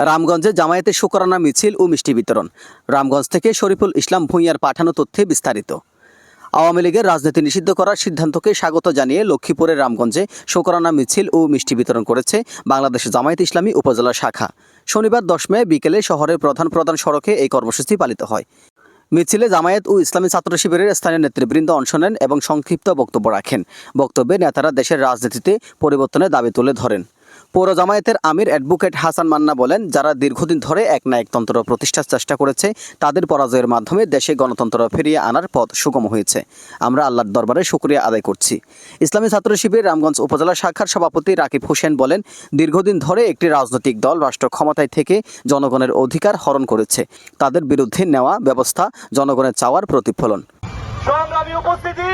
রামগঞ্জে জামায়াতের শুকরানা মিছিল ও মিষ্টি বিতরণ। রামগঞ্জ থেকে শরীফুল ইসলাম ভূঁইয়ার পাঠানো তথ্যে বিস্তারিত। আওয়ামী লীগের রাজনীতি নিষিদ্ধ করার সিদ্ধান্তকে স্বাগত জানিয়ে লক্ষ্মীপুরের রামগঞ্জে শুকরানা মিছিল ও মিষ্টি বিতরণ করেছে বাংলাদেশ জামায়াত ইসলামী উপজেলা শাখা। শনিবার 10 মে বিকেলে শহরের প্রধান সড়কে এই কর্মসূচি পালিত হয়। মিছিলে জামায়াত ও ইসলামী ছাত্র শিবিরের স্থানীয় নেতৃবৃন্দ অংশ নেন এবং সংক্ষিপ্ত বক্তব্য রাখেন। বক্তব্যে নেতারা দেশের রাজনীতিতে পরিবর্তনের দাবি তুলে ধরেন। পৌর জামায়াতের আমির অ্যাডভোকেট হাসান মান্না বলেন, যারা দীর্ঘদিন ধরে একনায়কতন্ত্র প্রতিষ্ঠার চেষ্টা করেছে তাদের পরাজয়ের মাধ্যমে দেশে গণতন্ত্র ফিরিয়ে আনার পথ সুগম হয়েছে। আমরা আল্লাহর দরবারে শুকরিয়া আদায় করছি। ইসলামী ছাত্র শিবির রামগঞ্জ উপজেলা শাখার সভাপতি রাকিব হোসেন বলেন, দীর্ঘদিন ধরে একটি রাজনৈতিক দল রাষ্ট্র ক্ষমতায় থেকে জনগণের অধিকার হরণ করেছে। তাদের বিরুদ্ধে নেওয়া ব্যবস্থা জনগণের চাওয়ার প্রতিফলন। সংগ্রামী উপস্থিতি,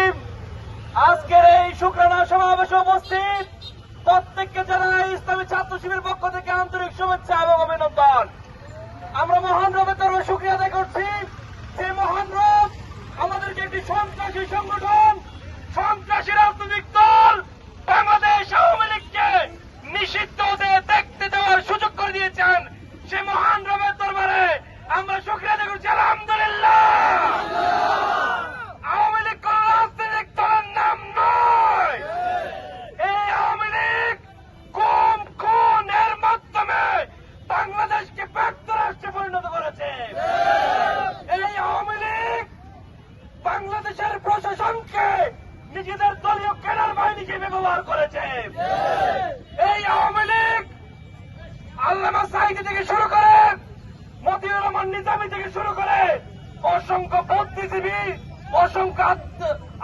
আজকের এই শুকরানা সমাবেশে উপস্থিত প্রত্যেককে জানাই ইসলামী ছাত্র শিবিরের পক্ষ থেকে আন্তরিক শুভেচ্ছা এবং অভিনন্দন। আমরা মহান রবের দরবারে শুকরিয়া আদায় করছি যে মহান রব আমাদেরকে একটি সন্ত্রাসী সংগঠন, সন্ত্রাসী রাজনৈতিক দল বাংলাদেশ আওয়ামী লীগকে নিষিদ্ধ হতে দেখতে দেওয়ার সুযোগ করে দিয়েছেন। সে মহান রবের দরবারে আমরা শুকরিয়া আদায় করছি, আলহামদুলিল্লাহ। আওয়ামী লীগ কোন রাজনৈতিক দলের নাম নয়। এই আওয়ামী লীগ খুনের মাধ্যমে বাংলাদেশকে ব্যর্থ রাষ্ট্রে পরিণত করেছে। এই আওয়ামী লীগ বাংলাদেশের প্রশাসনকে নিজেদের দলীয় ক্যাডার বাহিনী হিসেবে ব্যবহার করেছে। এই আওয়ামী লীগ আল্লামা সাঈদী থেকে শুরু করে মতিউর রহমান নিজামী থেকে শুরু করে অসংখ্য বুদ্ধিজীবী, অসংখ্য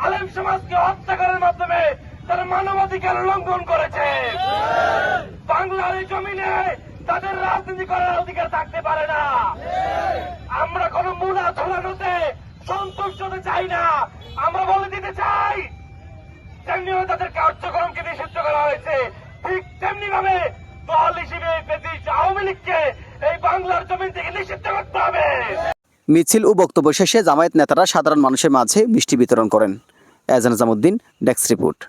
আলেম সমাজকে হত্যা করার মাধ্যমে তারা মানবাধিকার লঙ্ঘন করেছে। বাংলার এই জমিনে তাদের রাজনীতি করার অধিকার থাকতে পারে না। আমরা কোন মুনা ঝোলানোতে সন্তুষ্ট হতে চাই না। আমরা বলে দিতে চাই, যেমনি তাদের কার্যক্রমকে নিষিদ্ধ করা হয়েছে, ঠিক তেমনি ভাবে দল হিসেবে আওয়ামী লীগকে এই বাংলার জমিন থেকে নিষিদ্ধ করতে হবে। মিছিল ও বক্তব্য শেষে জামায়াত নেতারা সাধারণ মানুষের মাঝে মিষ্টি বিতরণ করেন। এজান নিজামুদ্দিন, ডেস্ক রিপোর্ট।